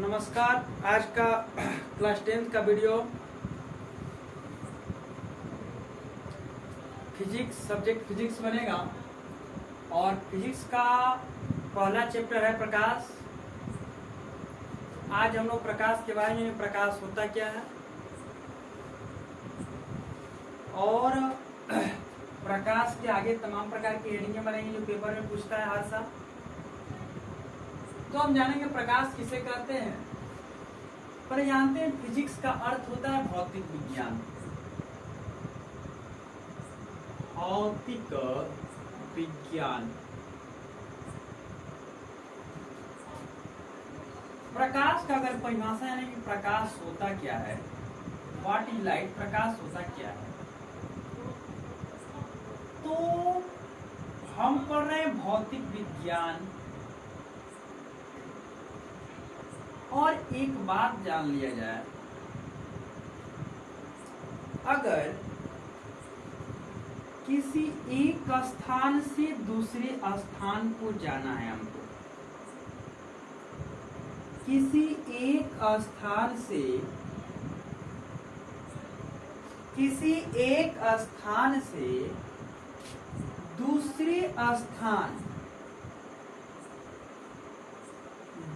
नमस्कार। आज का क्लास 10th का वीडियो फिजिक्स सब्जेक्ट फिजिक्स बनेगा और फिजिक्स का पहला चैप्टर है प्रकाश। आज हम लोग प्रकाश के बारे में, प्रकाश होता क्या है और प्रकाश के आगे तमाम प्रकार की हेडिंगें बनेंगी जो पेपर में पूछता है हर साल। तो हम जानेंगे प्रकाश किसे कहते हैं। पर जानते हैं फिजिक्स का अर्थ होता है भौतिक विज्ञान। भौतिक विज्ञान। प्रकाश का अगर परिभाषा यानी कि प्रकाश होता क्या है, व्हाट इज लाइट, प्रकाश होता क्या है, तो हम पढ़ रहे हैं भौतिक विज्ञान। और एक बात जान लिया जाए, अगर किसी एक स्थान से दूसरे स्थान को जाना है हमको, किसी एक स्थान से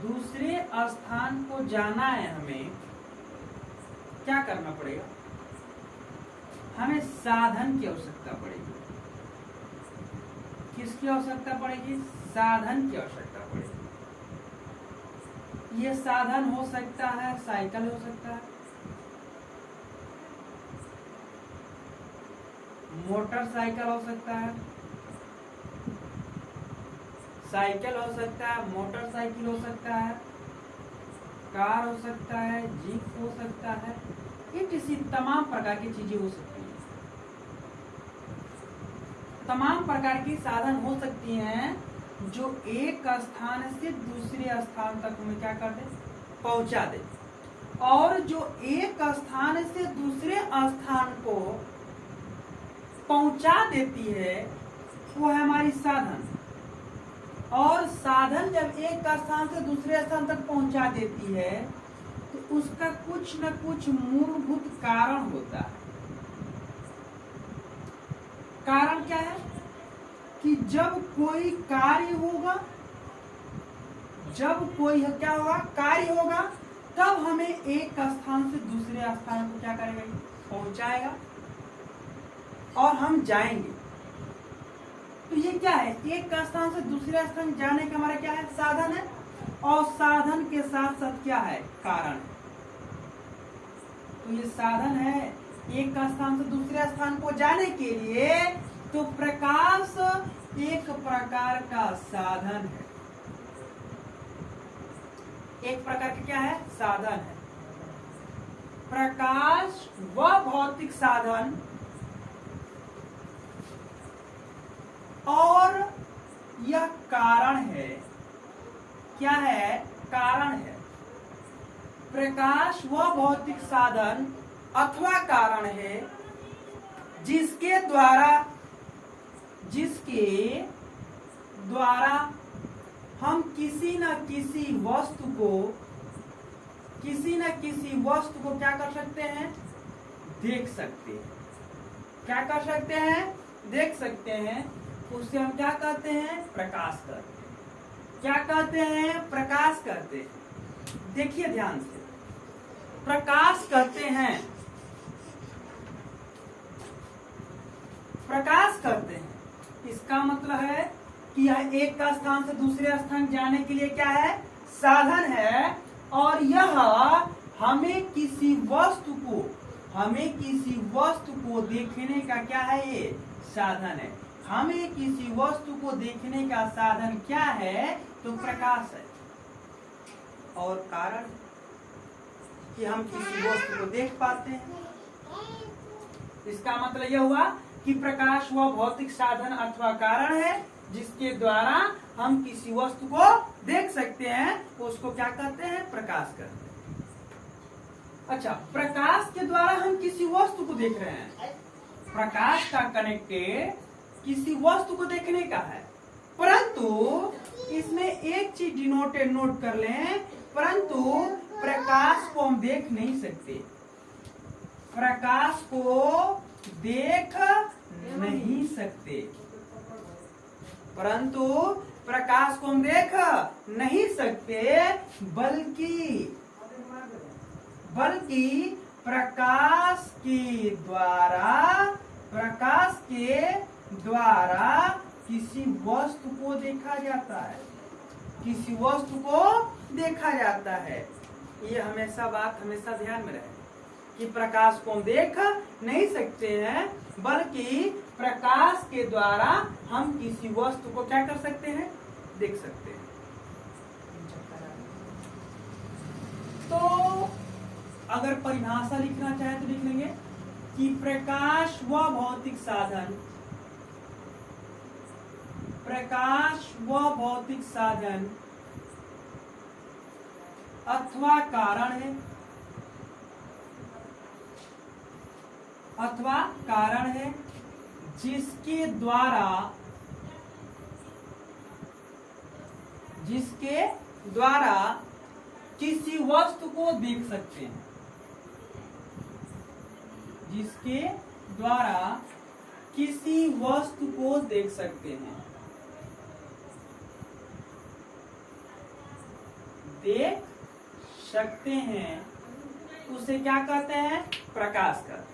दूसरे स्थान को जाना है, हमें क्या करना पड़ेगा? हमें साधन की आवश्यकता पड़ेगी। किसकी आवश्यकता पड़ेगी? साधन की आवश्यकता पड़ेगी। ये साधन हो सकता है साइकिल, हो सकता है मोटरसाइकिल, हो सकता है साइकिल, हो सकता है मोटरसाइकिल, हो सकता है कार, हो सकता है जीप, हो सकता है ये किसी तमाम प्रकार की चीजें हो सकती हैं। तमाम प्रकार की साधन हो सकती हैं जो एक स्थान से दूसरे स्थान तक हमें क्या कर दे, पहुंचा दे। और जो एक स्थान से दूसरे स्थान को पहुंचा देती है वो है हमारी साधन। और साधन जब एक स्थान से दूसरे स्थान तक पहुंचा देती है तो उसका कुछ न कुछ मूलभूत कारण होता है। कारण क्या है कि जब कोई कार्य होगा, कार्य होगा, तब हमें एक स्थान से दूसरे स्थान को क्या करेगा, पहुंचाएगा और हम जाएंगे। तो ये क्या है, एक स्थान से दूसरे स्थान जाने का हमारा क्या है, साधन है। और साधन के साथ साथ क्या है, कारण है। तो ये साधन है एक स्थान से दूसरे स्थान को जाने के लिए। तो प्रकाश एक प्रकार का साधन है, एक प्रकार का क्या है, साधन है। प्रकाश वह भौतिक साधन और यह कारण है। क्या है, कारण है। प्रकाश वह भौतिक साधन अथवा कारण है जिसके द्वारा हम किसी न किसी वस्तु को क्या कर सकते हैं, देख सकते हैं। क्या कर सकते हैं, देख सकते हैं। उससे हम क्या कहते हैं, प्रकाश करते हैं। क्या कहते हैं, प्रकाश करते हैं। देखिए ध्यान से, प्रकाश करते हैं, प्रकाश करते हैं, इसका मतलब है कि यह एक का स्थान से दूसरे स्थान जाने के लिए क्या है, साधन है। और यह हमें किसी वस्तु को देखने का क्या है, ये साधन है। हमें किसी वस्तु को देखने का साधन क्या है, तो प्रकाश है। और कारण कि हम किसी वस्तु को देख पाते हैं। इसका मतलब यह हुआ कि प्रकाश वह भौतिक साधन अथवा कारण है जिसके द्वारा हम किसी वस्तु को देख सकते हैं, तो उसको क्या कहते हैं, प्रकाश कहते हैं। अच्छा, प्रकाश के द्वारा हम किसी वस्तु को देख रहे हैं। प्रकाश का कनेक्टेड किसी वस्तु को देखने का है, परंतु इसमें एक चीज नोट कर लें परंतु प्रकाश को हम देख नहीं सकते, प्रकाश को देख नहीं सकते, परंतु प्रकाश को हम देख नहीं सकते, बल्कि प्रकाश के द्वारा किसी वस्तु को देखा जाता है, किसी वस्तु को देखा जाता है। ये हमेशा ध्यान में रहे कि प्रकाश को हम देख नहीं सकते हैं, बल्कि प्रकाश के द्वारा हम किसी वस्तु को क्या कर सकते हैं, देख सकते हैं। तो अगर परिभाषा लिखना चाहे तो लिख लेंगे कि प्रकाश व भौतिक साधन अथवा कारण है जिसके द्वारा किसी वस्तु को देख सकते हैं, जिसके द्वारा किसी वस्तु को देख सकते हैं, देख सकते हैं, उसे क्या कहते हैं, प्रकाश कहते हैं।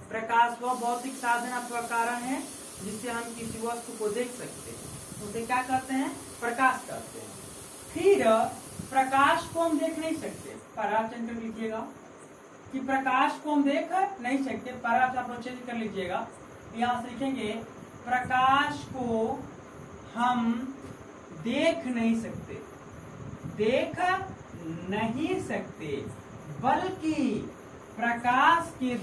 प्रकाश वह भौतिक साधन अथवा कारण है जिससे हम किसी वस्तु को देख सकते हैं, उसे क्या कहते हैं, प्रकाश कहते हैं। फिर प्रकाश को हम देख नहीं सकते, पैराग्राफ चेंज कर लीजिएगा कि प्रकाश को हम देख नहीं सकते, पैराग्राफ आप लोग चेंज कर लीजिएगा। यहाँ से लिखेंगे प्रकाश को हम देख नहीं सकते, बल्कि प्रकाश के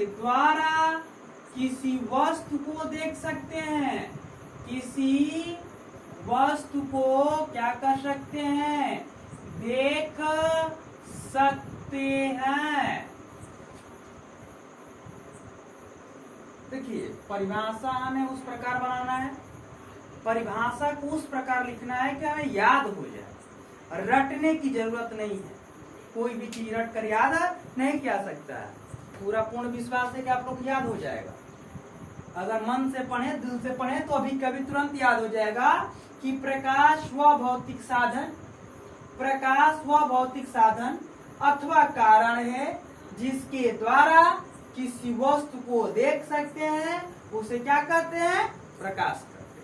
द्वारा किसी वस्तु को देख सकते हैं, किसी वस्तु को क्या कर सकते हैं, देख सकते हैं। देखिए परिभाषा हमें उस प्रकार बनाना है, परिभाषा को उस प्रकार लिखना है कि हमें याद हो जाए, रटने की जरूरत नहीं है। कोई भी चीज रट कर याद नहीं किया सकता है, पूरा पूर्ण विश्वास है कि आप लोग याद हो जाएगा। अगर मन से पढ़े, दिल से पढ़े तो अभी कभी तुरंत याद हो जाएगा कि प्रकाश व भौतिक साधन अथवा कारण है जिसके द्वारा किसी वस्तु को देख सकते हैं, उसे क्या कहते हैं, प्रकाश कहते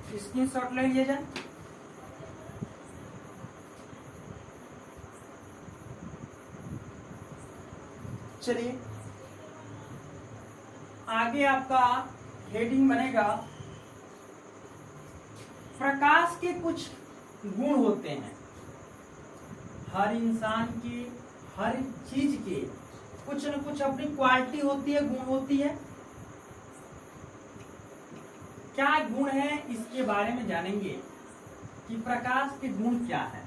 हैं। स्क्रीनशॉट ले लीजिए। चलिए आगे आपका हेडिंग बनेगा प्रकाश के कुछ गुण होते हैं। हर इंसान की, हर चीज के कुछ न कुछ अपनी क्वालिटी होती है, गुण होती है। क्या गुण है इसके बारे में जानेंगे कि प्रकाश के गुण क्या है।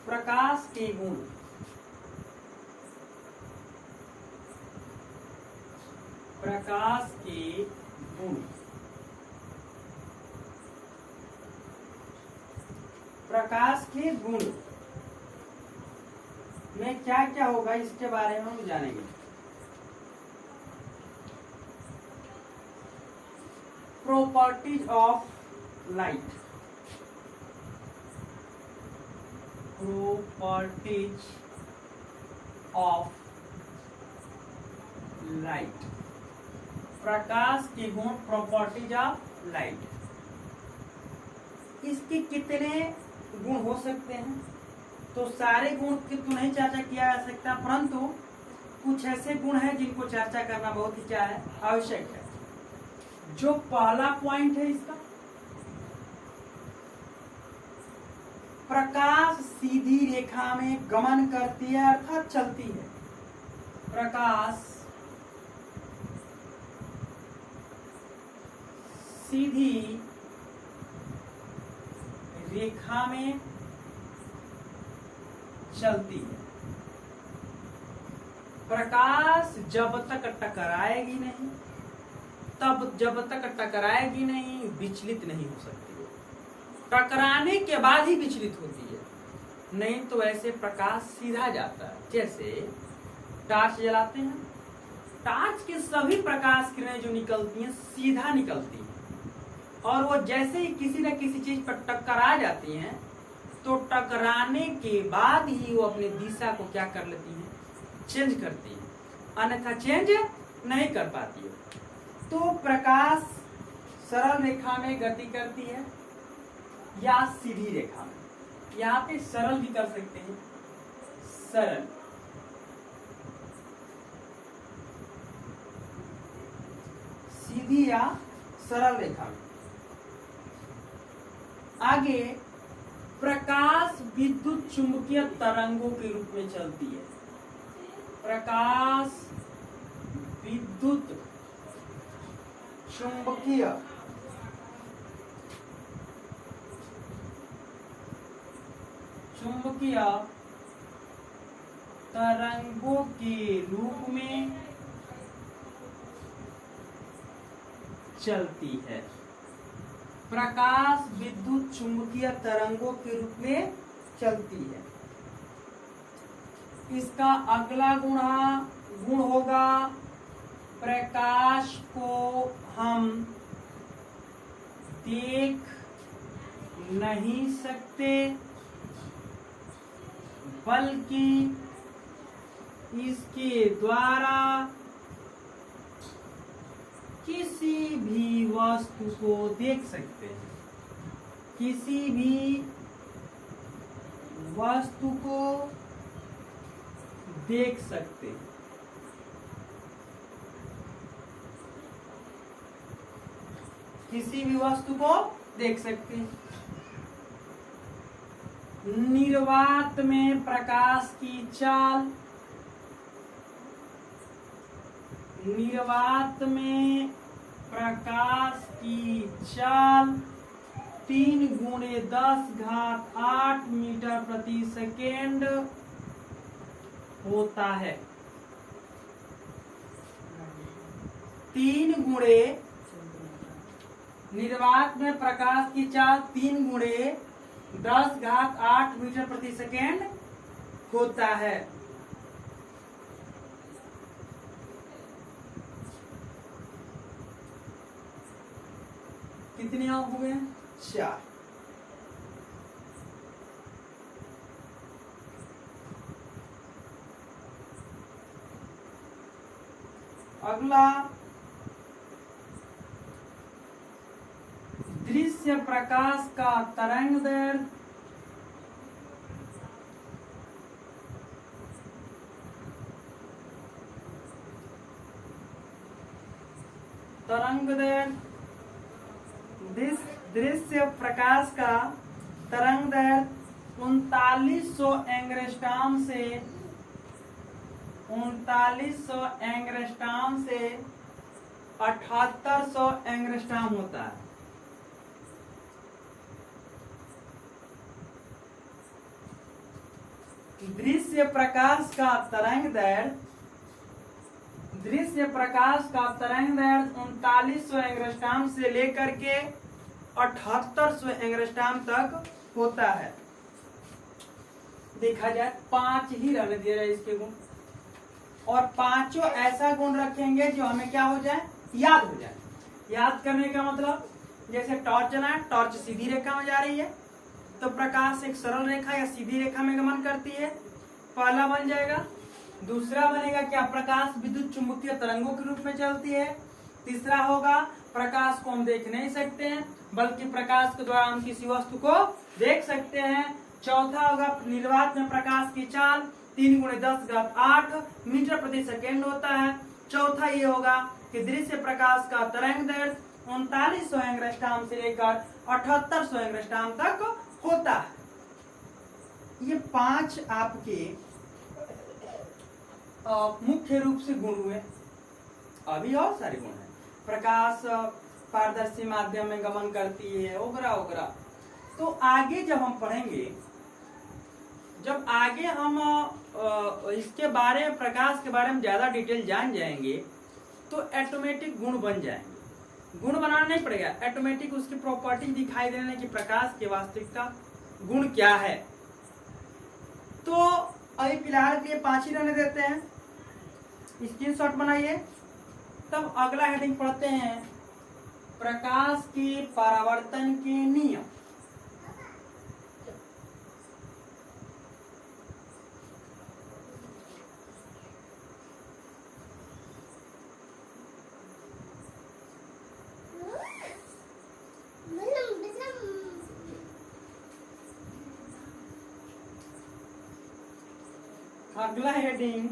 प्रकाश के गुण, प्रकाश के गुण, प्रकाश के गुण में क्या क्या होगा इसके बारे में हम जानेंगे। Properties of light, properties of light, प्रकाश के गुण, प्रॉपर्टीज ऑफ लाइट। इसके कितने गुण हो सकते हैं, तो सारे गुण की तो नहीं चर्चा किया जा सकता, परंतु कुछ ऐसे गुण हैं जिनको चर्चा करना बहुत ही क्या है, आवश्यक है। जो पहला पॉइंट है इसका, प्रकाश सीधी रेखा में गमन करती है अर्थात चलती है। प्रकाश सीधी रेखा में चलती है। प्रकाश जब तक टकराएगी नहीं, तब जब तक टकराएगी नहीं विचलित नहीं हो सकती है। टकराने के बाद ही विचलित होती है, नहीं तो ऐसे प्रकाश सीधा जाता है। जैसे टॉर्च जलाते हैं, टॉर्च के सभी प्रकाश किरणें जो निकलती हैं सीधा निकलती हैं, और वो जैसे ही किसी न किसी चीज पर टकरा जाती हैं तो टकराने के बाद ही वो अपनी दिशा को क्या कर लेती हैं, चेंज करती है, अन्यथा चेंज नहीं कर पाती है। तो प्रकाश सरल रेखा में गति करती है या सीधी रेखा में। यहाँ पे सरल भी कर सकते हैं, सरल, सीधी या सरल रेखा में। आगे प्रकाश विद्युत चुंबकीय तरंगों के रूप में चलती है। प्रकाश विद्युत चुंबकीय तरंगों के रूप में चलती है। प्रकाश विद्युत चुंबकीय तरंगों के रूप में चलती है। इसका अगला गुण होगा, प्रकाश को हम देख नहीं सकते, बल्कि इसके द्वारा किसी भी वस्तु को देख सकते हैं। किसी भी वस्तु को देख सकते हैं। किसी भी वस्तु को देख सकते हैं। निर्वात में प्रकाश की चाल, निर्वात में प्रकाश की चाल 3 × 10⁸ मीटर प्रति सेकेंड होता है। 3 × निर्वात में प्रकाश की चाल 3 × 10⁸ मीटर प्रति सेकेंड होता है। कितने अंक हुए? 4। अगला दृश्य प्रकाश का तरंगदैर्घ्य। दृश्य प्रकाश का तरंगदैर्घ्य 3900 एंगस्ट्रॉम से 7800 एंगस्ट्रॉम होता है। दृश्य प्रकाश का तरंगदैर्घ्य 3900 एंगस्ट्रॉम से लेकर के 7800 एंगस्ट्रॉम तक होता है। देखा जाए 5 ही रहने दे रहे इसके गुण, और 5 ऐसा गुण रखेंगे जो हमें क्या हो जाए, याद हो जाए। याद करने का मतलब, जैसे टॉर्च जलाएं, टॉर्च सीधी रेखा में जा रही है तो प्रकाश एक सरल रेखा या सीधी रेखा में गमन करती है, पहला बन जाएगा। दूसरा बनेगा क्या, प्रकाश विद्युत चुंबकीय तरंगों के रूप में चलती है। तीसरा होगा प्रकाश को हम देख नहीं सकते हैं, बल्कि प्रकाश के द्वारा हम किसी वस्तु को देख सकते हैं। चौथा होगा निर्वात में प्रकाश की चाल 3 × 10⁸ मीटर प्रति सेकेंड होता है। चौथा ये होगा कि दृश्य प्रकाश का तरंगदैर्घ्य 3900 एंगस्ट्रॉम से लेकर 7800 एंगस्ट्रॉम तक होता है। ये 5 आपके मुख्य रूप से गुण हुए। अभी और सारे गुण हैं। प्रकाश पारदर्शी माध्यम में गमन करती है, वगैरह वगैरह। तो आगे जब हम पढ़ेंगे, जब आगे हम इसके बारे में, प्रकाश के बारे में ज्यादा डिटेल जान जाएंगे तो ऑटोमेटिक गुण बन जाएंगे। गुण बनाना नहीं पड़ेगा, ऑटोमेटिक उसकी प्रॉपर्टी दिखाई देने की प्रकाश के वास्तविकता गुण क्या है। तो अभी फिलहाल के लिए 5 ही रहने देते हैं, स्क्रीनशॉट बनाइए। तब अगला हेडिंग पढ़ते हैं, प्रकाश के परावर्तन के नियम। अगला हेडिंग,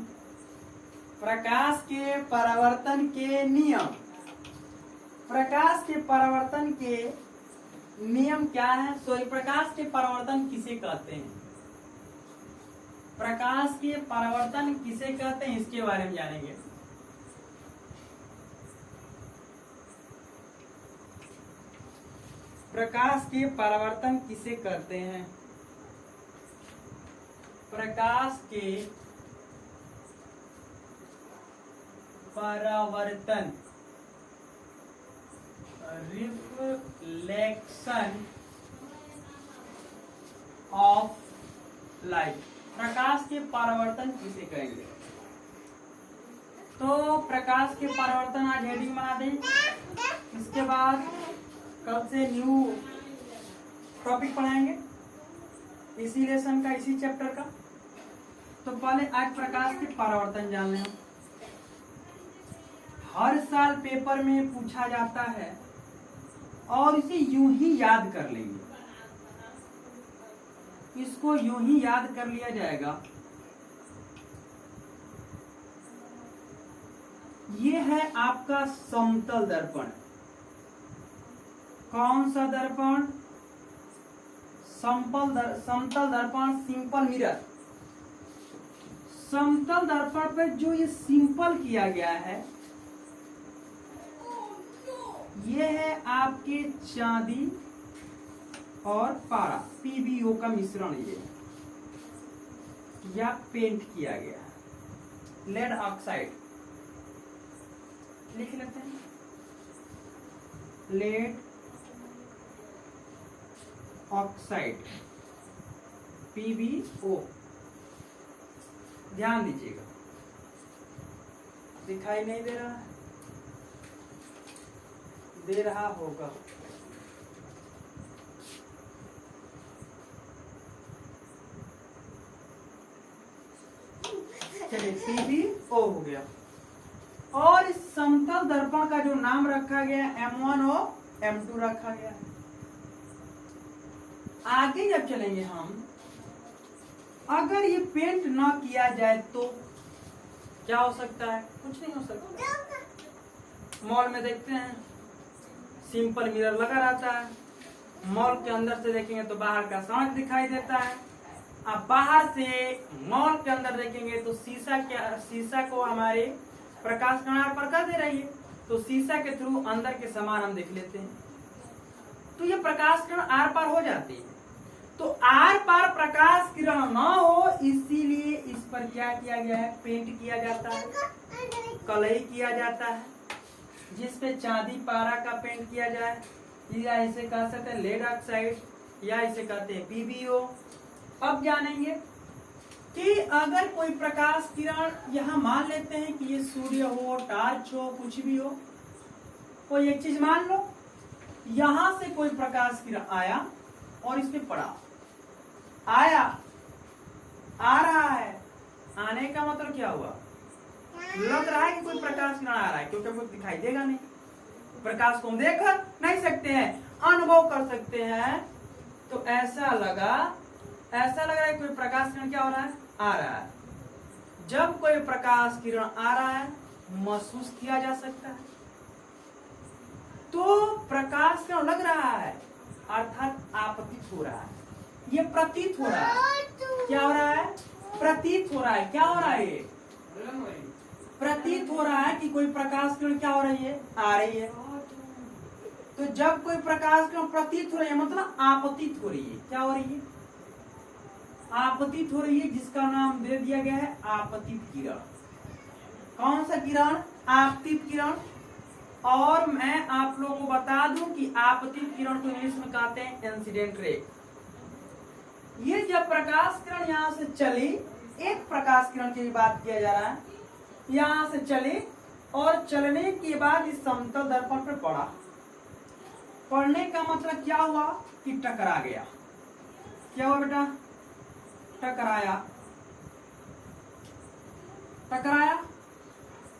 प्रकाश के परावर्तन के नियम। प्रकाश के परावर्तन के नियम क्या है? सॉरी, प्रकाश के परावर्तन किसे कहते हैं? प्रकाश के परावर्तन किसे कहते हैं, इसके बारे में जानेंगे। प्रकाश के परावर्तन किसे कहते हैं? प्रकाश के परावर्तन, रिफ्लेक्शन ऑफ लाइट, प्रकाश के परावर्तन किसे कहेंगे? तो प्रकाश के परावर्तन आज हेडिंग बना दें। इसके बाद कल से न्यू टॉपिक पढ़ाएंगे इसी लेसन का, इसी चैप्टर का। तो पहले आज प्रकाश के परावर्तन जान लें। हर साल पेपर में पूछा जाता है और इसे यूं ही याद कर लेंगे, इसको यूं ही याद कर लिया जाएगा। ये है आपका समतल दर्पण। कौन सा दर्पण? समतल दर्पण, सिंपल मिरर। समतल दर्पण पे जो ये सिंपल किया गया है, ये है आपके चांदी और पारा, पीबीओ का मिश्रण, ये या पेंट किया गया है। लेड ऑक्साइड लिख लेते हैं, लेड ऑक्साइड, पीबीओ। ध्यान दीजिएगा, दिखाई नहीं दे रहा है? दे रहा होगा। चलिए, पीबीओ हो गया। और इस समतल दर्पण का जो नाम रखा गया M1 और M2 रखा गया है। आगे जब चलेंगे हम, अगर ये पेंट ना किया जाए तो क्या हो सकता है? कुछ नहीं हो सकता। मॉल में देखते हैं सिंपल मिरर लगा रहता है, मॉल के अंदर से देखेंगे तो बाहर का सड़क दिखाई देता है। अब बाहर से मॉल के अंदर देखेंगे तो शीशा को हमारे प्रकाश किरण आर पार कर दे रही है, तो शीशा के थ्रू अंदर के सामान हम देख लेते हैं, तो ये प्रकाश किरण आर पार हो जाती है। तो आर पार प्रकाश किरण ना हो, इसीलिए इस पर क्या किया गया है? पेंट किया जाता है, कलई किया जाता है, जिसपे चांदी पारा का पेंट किया जाए, या इसे कह सकते हैं लेड ऑक्साइड, या इसे कहते हैं पीबीओ। अब जानेंगे कि अगर कोई प्रकाश किरण, यहाँ मान लेते हैं कि ये सूर्य हो, टार्च हो, कुछ भी हो, कोई एक चीज मान लो, यहां से कोई प्रकाश किरण आया और इस पे पड़ा, आया, आ रहा है। आने का मतलब क्या हुआ? लग रहा है कि कोई प्रकाश किरण आ रहा है, क्योंकि कुछ दिखाई देगा नहीं। प्रकाश को हम देख नहीं सकते हैं, अनुभव कर सकते हैं। तो ऐसा लग रहा है कोई प्रकाश किरण क्या हो रहा है? आ रहा है। जब कोई प्रकाश किरण आ रहा है, महसूस किया जा सकता है, तो प्रकाश किरण लग रहा है, अर्थात आपतित हो रहा है। ये प्रतीत हो रहा है। क्या हो रहा है? प्रतीत हो रहा है। क्या हो रहा है? ये प्रतीत हो रहा है कि कोई प्रकाश किरण क्या हो रही है? आ रही है। तो जब कोई प्रकाश किरण प्रतीत हो रही है मतलब आपतित हो रही है, क्या हो रही है? आपतित हो रही है, जिसका नाम दे दिया गया है आपतित किरण। कौन सा किरण? आपतित किरण। और मैं आप लोगों को बता दूं कि आपतित किरण को इंग्लिश में कहते हैं इंसिडेंट रे। ये जब प्रकाश किरण यहां से चली, एक प्रकाश किरण की बात किया जा रहा है, यहां से चली और चलने के बाद इस समतल दर्पण पर पड़ा। पड़ने का मतलब क्या हुआ कि टकरा गया। क्या हुआ बेटा? टकराया। टकराया।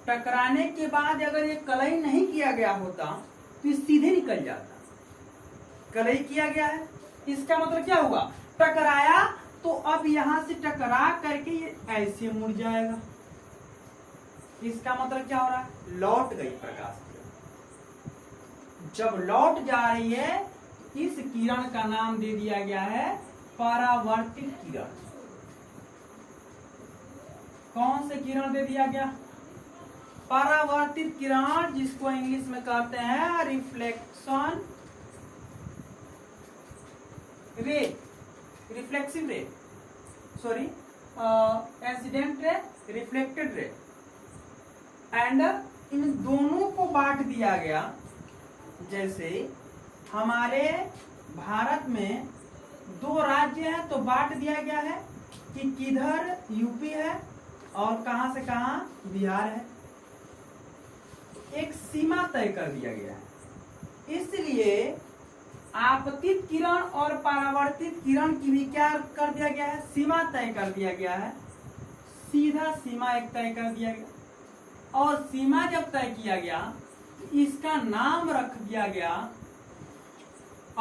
टकराने के बाद अगर ये कलई नहीं किया गया होता तो ये सीधे निकल जाता। कलई किया गया है, इसका मतलब क्या हुआ? टकराया, तो अब यहां से टकरा करके ये ऐसे मुड़ जाएगा। इसका मतलब क्या हो रहा है? लौट गई प्रकाश किरण। जब लौट जा रही है, इस किरण का नाम दे दिया गया है परावर्तित किरण। कौन से किरण दे दिया गया? परावर्तित किरण, जिसको इंग्लिश में कहते हैं रिफ्लेक्शन रे, रिफ्लेक्सिव रे, sorry incident ray, reflected ray. And in दोनों को बांट दिया गया। जैसे हमारे भारत में 2 राज्य हैं तो बांट दिया गया है कि किधर यूपी है और कहां से कहां बिहार है। एक सीमा तय कर दिया गया है। इसलिए आपतित किरण और परावर्तित किरण की भी क्या कर दिया गया है? सीमा तय कर दिया गया है। सीधा सीमा एक तय कर दिया गया। और सीमा जब तय किया गया, इसका नाम रख दिया गया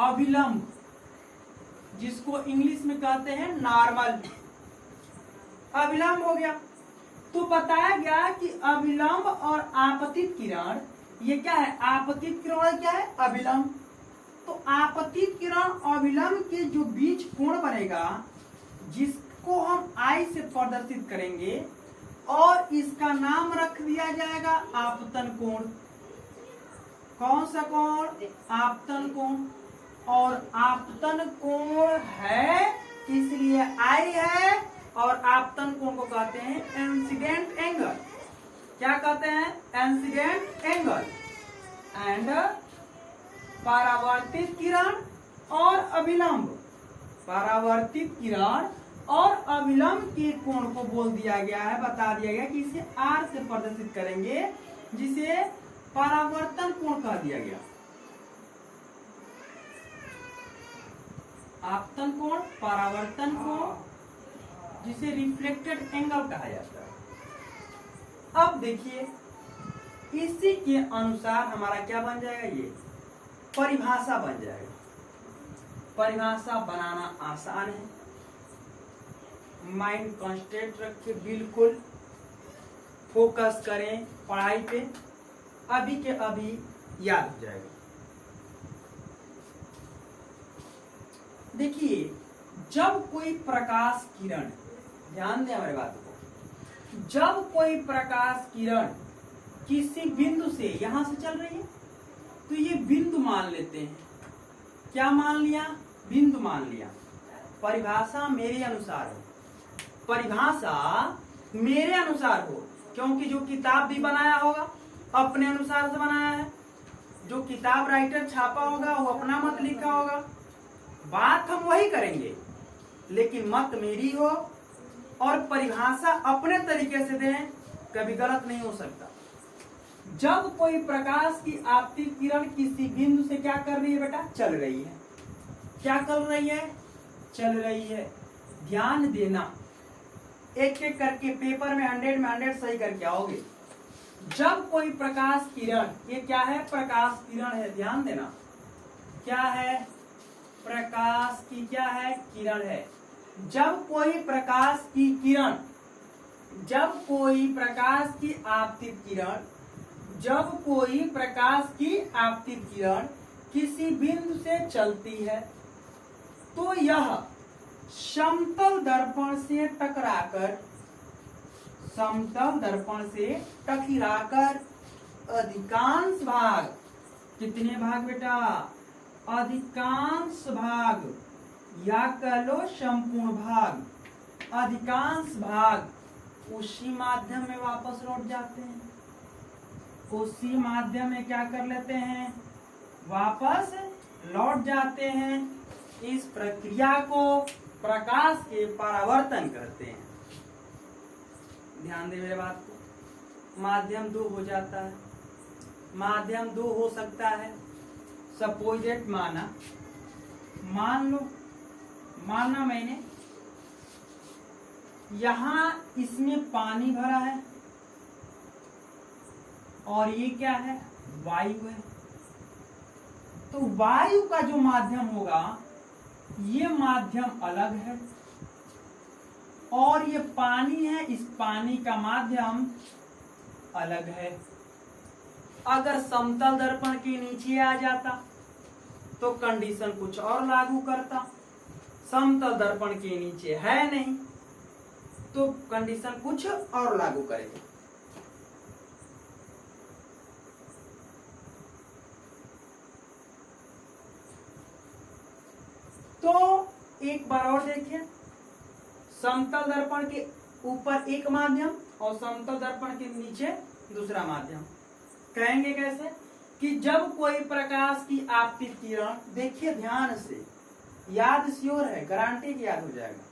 अभिलंब, जिसको इंग्लिश में कहते हैं नॉर्मल। अभिलंब हो गया। तो बताया गया कि अभिलंब और आपतित किरण, ये क्या है? आपतित किरण और क्या है? अभिलंब। तो आपतित किरण अभिलंब के जो बीच कोण बनेगा, जिसको हम आई से प्रदर्शित करेंगे, और इसका नाम रख दिया जाएगा आपतन कोण। कौन सा कोण? आपतन कोण। और आपतन कोण है इसलिए आई है, और आपतन कोण को कहते हैं इंसिडेंट एंगल। क्या कहते हैं? Incident angle. एंड परावर्तित किरण और अभिलंब, परावर्तित किरण और अभिलंब के कोण को बोल दिया गया है, बता दिया गया कि इसे R से प्रदर्शित करेंगे, जिसे परावर्तन कोण कह दिया गया। आपतन कोण, परावर्तन कोण, जिसे रिफ्लेक्टेड एंगल कहा जाता है। अब देखिए, इसी के अनुसार हमारा क्या बन जाएगा? ये परिभाषा बन जाएगा। परिभाषा बनाना आसान है। माइंड कांस्टेंट रखे, बिल्कुल फोकस करें पढ़ाई पे, अभी के अभी याद हो जाएगा। देखिए, जब कोई प्रकाश किरण, ध्यान दें हमारी बात को, जब कोई प्रकाश किरण किसी बिंदु से यहां से चल रही है, तो ये बिंदु मान लेते हैं। क्या मान लिया? बिंदु मान लिया। परिभाषा मेरे अनुसार हो, परिभाषा मेरे अनुसार हो, क्योंकि जो किताब भी बनाया होगा अपने अनुसार से बनाया है, जो किताब राइटर छापा होगा वो अपना मत लिखा होगा। बात हम वही करेंगे, लेकिन मत मेरी हो और परिभाषा अपने तरीके से दें, कभी गलत नहीं हो सकता। जब कोई प्रकाश की आपतित किरण किसी बिंदु से क्या कर रही है बेटा? चल रही है। क्या कर रही है? चल रही है। ध्यान देना, एक एक करके पेपर में 100 में 100 सही करके आओगे। जब कोई प्रकाश किरण, ये क्या है? प्रकाश किरण है, ध्यान देना। क्या है? प्रकाश की क्या है? किरण है। जब कोई प्रकाश की किरण, जब कोई प्रकाश की आपतित किरण, जब कोई प्रकाश की आपतित किरण किसी बिंदु से चलती है, तो यह समतल दर्पण से टकराकर, समतल दर्पण से टकराकर अधिकांश भाग कितने भाग बेटा? अधिकांश भाग, या कह लो संपूर्ण भाग। अधिकांश भाग उसी माध्यम में वापस लौट जाते हैं, उसी माध्यम में क्या कर लेते हैं? वापस लौट जाते हैं। इस प्रक्रिया को प्रकाश के परावर्तन कहते हैं। ध्यान दे मेरे बात को। माध्यम दो हो जाता है। माध्यम दो हो सकता है। सपोजेट माना मैंने यहां इसमें पानी भरा है और ये क्या है? वायु है। तो वायु का जो माध्यम होगा ये माध्यम अलग है, और ये पानी है, इस पानी का माध्यम अलग है। अगर समतल दर्पण के नीचे आ जाता तो कंडीशन कुछ और लागू करता। समतल दर्पण के नीचे है नहीं तो कंडीशन कुछ और लागू करेगा। तो एक बार और देखिए, समतल दर्पण के ऊपर एक माध्यम और समतल दर्पण के नीचे दूसरा माध्यम। कहेंगे कैसे? कि जब कोई प्रकाश की आपतित किरण, देखिए ध्यान से, याद श्योर है, गारंटी की याद हो जाएगा।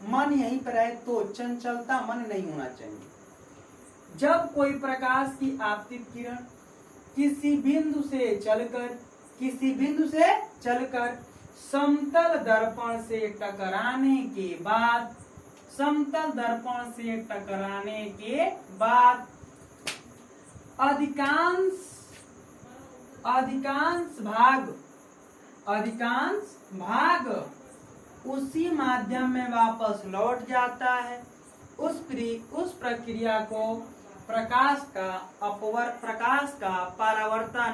मन यहीं पर है तो चंचलता मन नहीं होना चाहिए। जब कोई प्रकाश की आपतित किरण किसी बिंदु से चलकर समतल दर्पण से टकराने के बाद अधिकांश भाग उसी माध्यम में वापस लौट जाता है। उस प्रक्रिया को प्रकाश का परावर्तन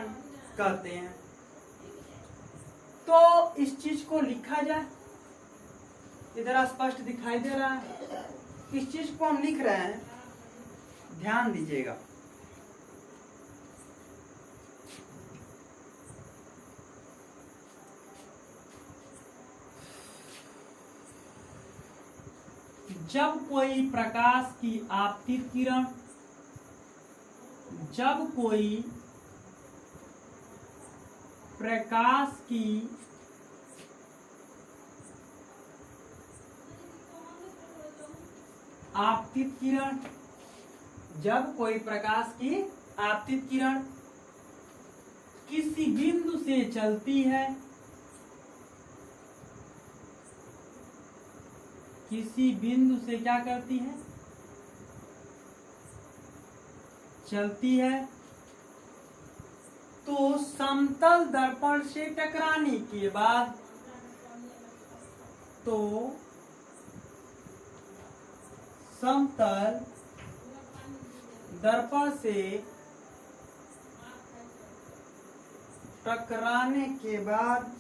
कहते हैं। तो इस चीज को लिखा जाए, इधर स्पष्ट दिखाई दे रहा है। इस चीज को हम लिख रहे हैं, ध्यान दीजिएगा। जब कोई प्रकाश की आपतित किरण किसी बिंदु से चलती है, किसी बिंदु से क्या करती है? चलती है, तो समतल दर्पण से टकराने के बाद समतल दर्पण से टकराने के बाद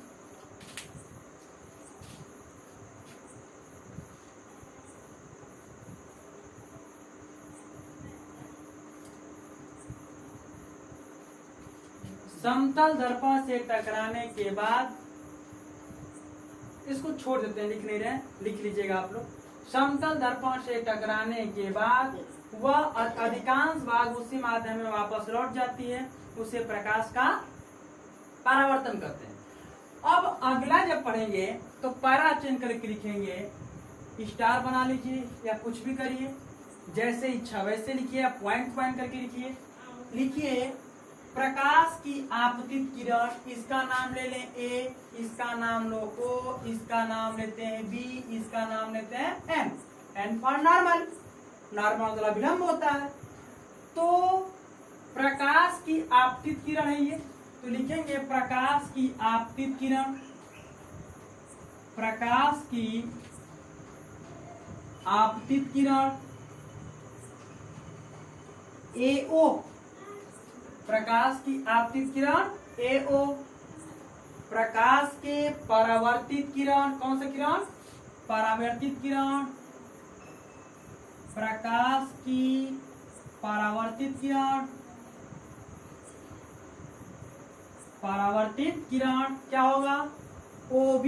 समतल दर्पण से टकराने के बाद, इसको छोड़ देते हैं, लिख नहीं रहे, लिख लीजिएगा आप लोग। समतल दर्पण से टकराने के बाद वह अधिकांश भाग उसी माध्यम में वापस लौट जाती है, उसे प्रकाश का परावर्तन करते हैं। अब अगला जब पढ़ेंगे तो पैरा चेंज करके लिखेंगे, स्टार बना लीजिए या कुछ भी करिए, जैसे इच्छा वैसे लिखिए, या पॉइंट करके लिखिए प्रकाश की आपतित किरण, इसका नाम ले लें ए, इसका नाम लो ओ, इसका नाम लेते हैं बी, इसका नाम लेते हैं एन फॉर नॉर्मल वाला विलंब होता है। तो प्रकाश की आपतित किरण है ये, तो लिखेंगे प्रकाश की आपतित किरण, प्रकाश की आपतित किरण एओ, प्रकाश की आपतित किरण एओ। प्रकाश के परावर्तित किरण, कौन सा किरण? परावर्तित किरण। प्रकाश की परावर्तित किरण परावर्तित किरण क्या होगा? OB।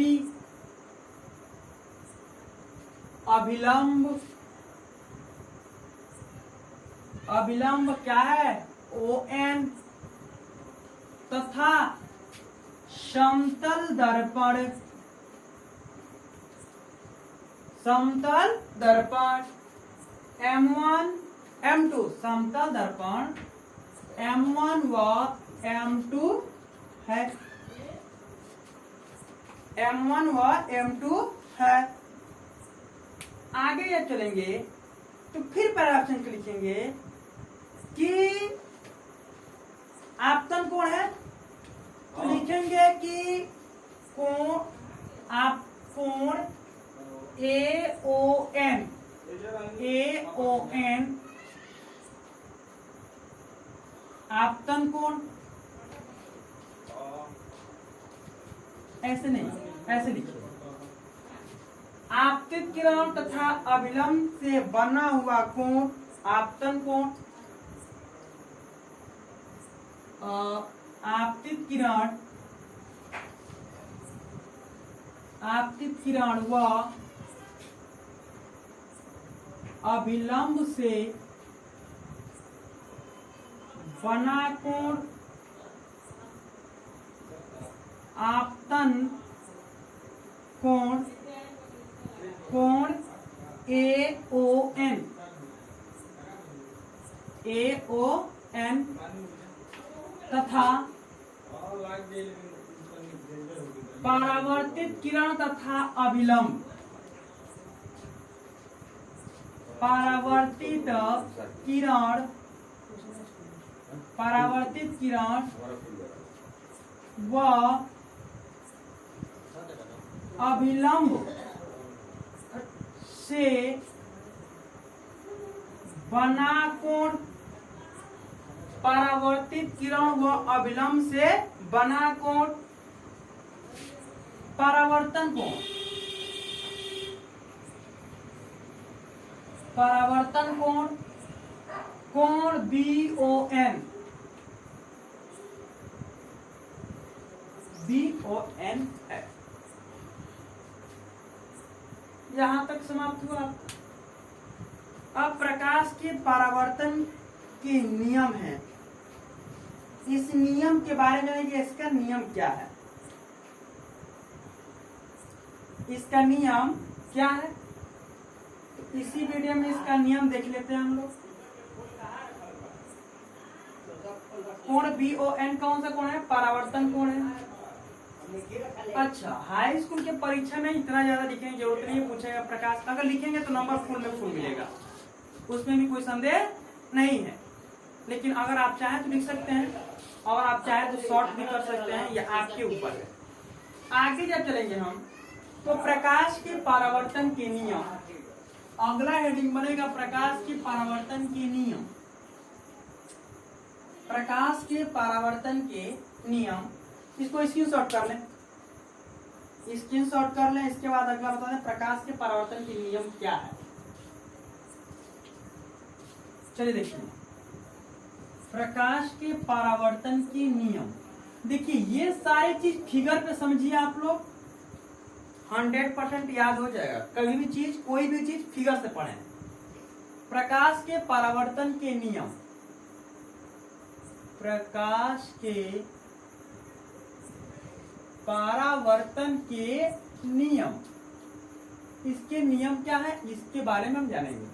अभिलंब, अभिलंब क्या है? ON। तथा समतल दर्पण, समतल दर्पण M1 M2। समतल दर्पण M1 व M2 है, M1 व M2 है। आगे जब चलेंगे तो फिर पैराऑप्शन के लिखेंगे कि आपतन कोण है, तो लिखेंगे कि कोण, आप कोण AON, AON आपतन कोण, ऐसे नहीं, ऐसे लिखिए। आपतित किरण तथा अभिलंब से बना हुआ कोण आपतन कोण। आपतित किरण, आपतित किरण व अभिलंब से बना कोण आपतन कोण, कोण AON, AON तथा परावर्तित किरण तथा अभिलंब, परावर्तित किरण, परावर्तित किरण व अभिलंब से बना कोण, परावर्तित किरण व अभिलंब से बना कोण परावर्तन कोण, परावर्तन कोण, कोण BON, BON है। यहां तक समाप्त हुआ। अब प्रकाश के परावर्तन के नियम है, इस नियम के बारे में जानेंगे। इसका नियम क्या है, इसका नियम क्या है, तो इसी वीडियो में इसका नियम देख लेते हैं हम लोग। कोण BON कौन सा कोण है? परावर्तन कोण है। अच्छा, हाई स्कूल के परीक्षा में इतना ज्यादा लिखने की जरूरत नहीं है, पूछेगा प्रकाश, अगर लिखेंगे तो नंबर फुल में फुल मिलेगा, उसमें भी कोई संदेह नहीं है। लेकिन अगर आप चाहें तो लिख सकते हैं, और आप चाहें तो शॉर्ट भी कर सकते हैं, यह आपके ऊपर है। आगे जब चलेंगे हम तो प्रकाश के परावर्तन के नियम, अगला हेडिंग बनेगा प्रकाश के परावर्तन के नियम। प्रकाश के परावर्तन के नियम, इसको स्क्रीनशॉट कर लें, स्क्रीनशॉट कर लें। इसके बाद अगला बता दें प्रकाश के परावर्तन के नियम क्या है। चलिए देखिए, प्रकाश के परावर्तन के नियम। देखिए ये सारी चीज फिगर पे समझिए आप लोग, 100% याद हो जाएगा। कभी भी चीज, कोई भी चीज फिगर से पढ़ें। प्रकाश के परावर्तन के नियम, प्रकाश के परावर्तन के नियम, इसके नियम क्या है, इसके बारे में हम जानेंगे।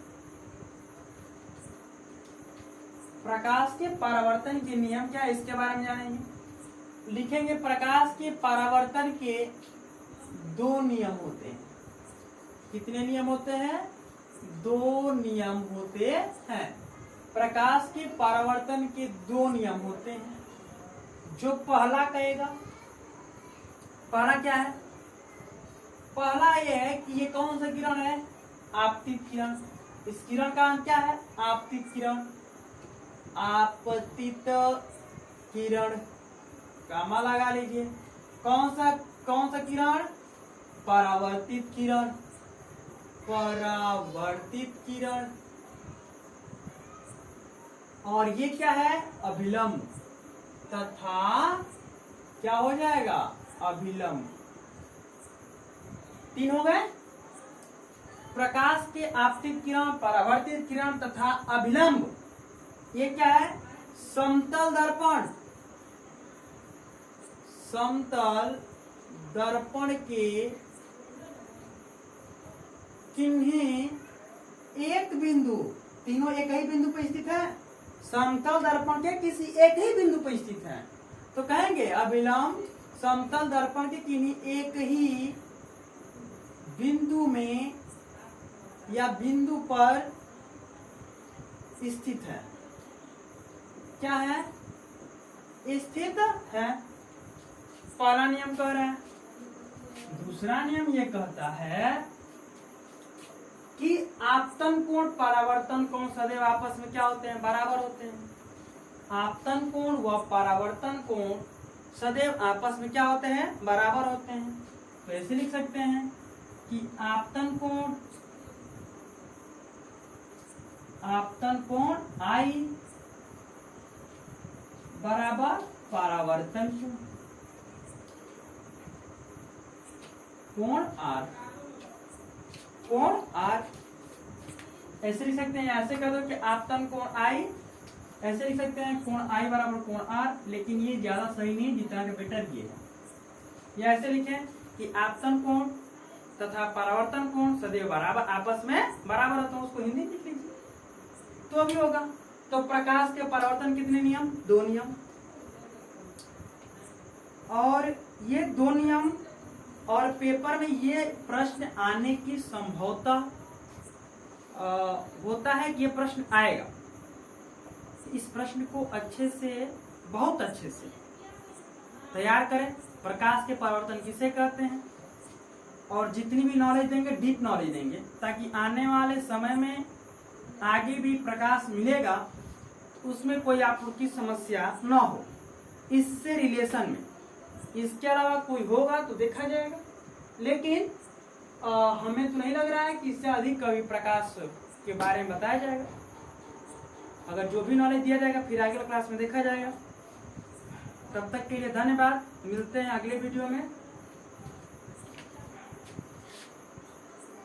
प्रकाश के परावर्तन के नियम क्या है, इसके बारे में जानेंगे। लिखेंगे प्रकाश के परावर्तन के 2 नियम होते हैं। कितने नियम होते हैं? 2 नियम होते हैं। प्रकाश के परावर्तन के 2 नियम होते हैं। जो पहला कहेगा, पहला क्या है? पहला ये है कि ये कौन सा किरण है? आपतित किरण। इस किरण का नाम क्या है? आपतित किरण। आपतित किरण, कामा लगा लीजिए। कौन सा किरण? परावर्तित किरण। परावर्तित किरण। और ये क्या है? अभिलंब तथा क्या हो जाएगा? अभिलंब। 3 हो गए। प्रकाश के आपतित किरण, परावर्तित किरण तथा अभिलंब, ये क्या है? समतल दर्पण। समतल दर्पण के किन्हीं एक बिंदु, तीनों एक ही बिंदु पर स्थित है। समतल दर्पण के किसी एक ही बिंदु पर स्थित है, तो कहेंगे अभिलंब समतल दर्पण के किन्हीं एक ही बिंदु में या बिंदु पर स्थित है। क्या है? स्थित है। पहला नियम कह रहा है। दूसरा नियम ये कहता है कि आपतन कोण परावर्तन कोण सदैव आपस में क्या होते हैं? बराबर होते हैं। आपतन कोण व परावर्तन कोण सदैव आपस में क्या होते हैं? बराबर होते हैं। तो ऐसे लिख सकते हैं कि आपतन कोण I बराबर परावर्तन कोण R। कोण R ऐसे लिख सकते हैं। ऐसे कर दो कि आपतन कोण I, ऐसे लिख सकते हैं कोण I बराबर कोण R, लेकिन ये ज्यादा सही नहीं, जितना कि बेटर ये है। या ऐसे लिखें कि आपतन कोण तथा परावर्तन कोण सदैव बराबर आपस में बराबर होता है। उसको हिंदी में लिख लीजिए तो भी होगा। तो प्रकाश के परावर्तन कितने नियम? 2 नियम। और ये 2 नियम, और पेपर में ये प्रश्न आने की संभावना होता है कि ये प्रश्न आएगा। इस प्रश्न को अच्छे से, बहुत अच्छे से तैयार करें। प्रकाश के परावर्तन किसे कहते हैं, और जितनी भी नॉलेज देंगे डीप नॉलेज देंगे, ताकि आने वाले समय में आगे भी प्रकाश मिलेगा उसमें कोई आपकी समस्या न हो, इससे रिलेशन में। इसके अलावा कोई होगा तो देखा जाएगा, लेकिन हमें तो नहीं लग रहा है कि इससे अधिक कभी प्रकाश के बारे में बताया जाएगा। अगर जो भी नॉलेज दिया जाएगा फिर आगे क्लास में देखा जाएगा। तब तक के लिए धन्यवाद। मिलते हैं अगले वीडियो में।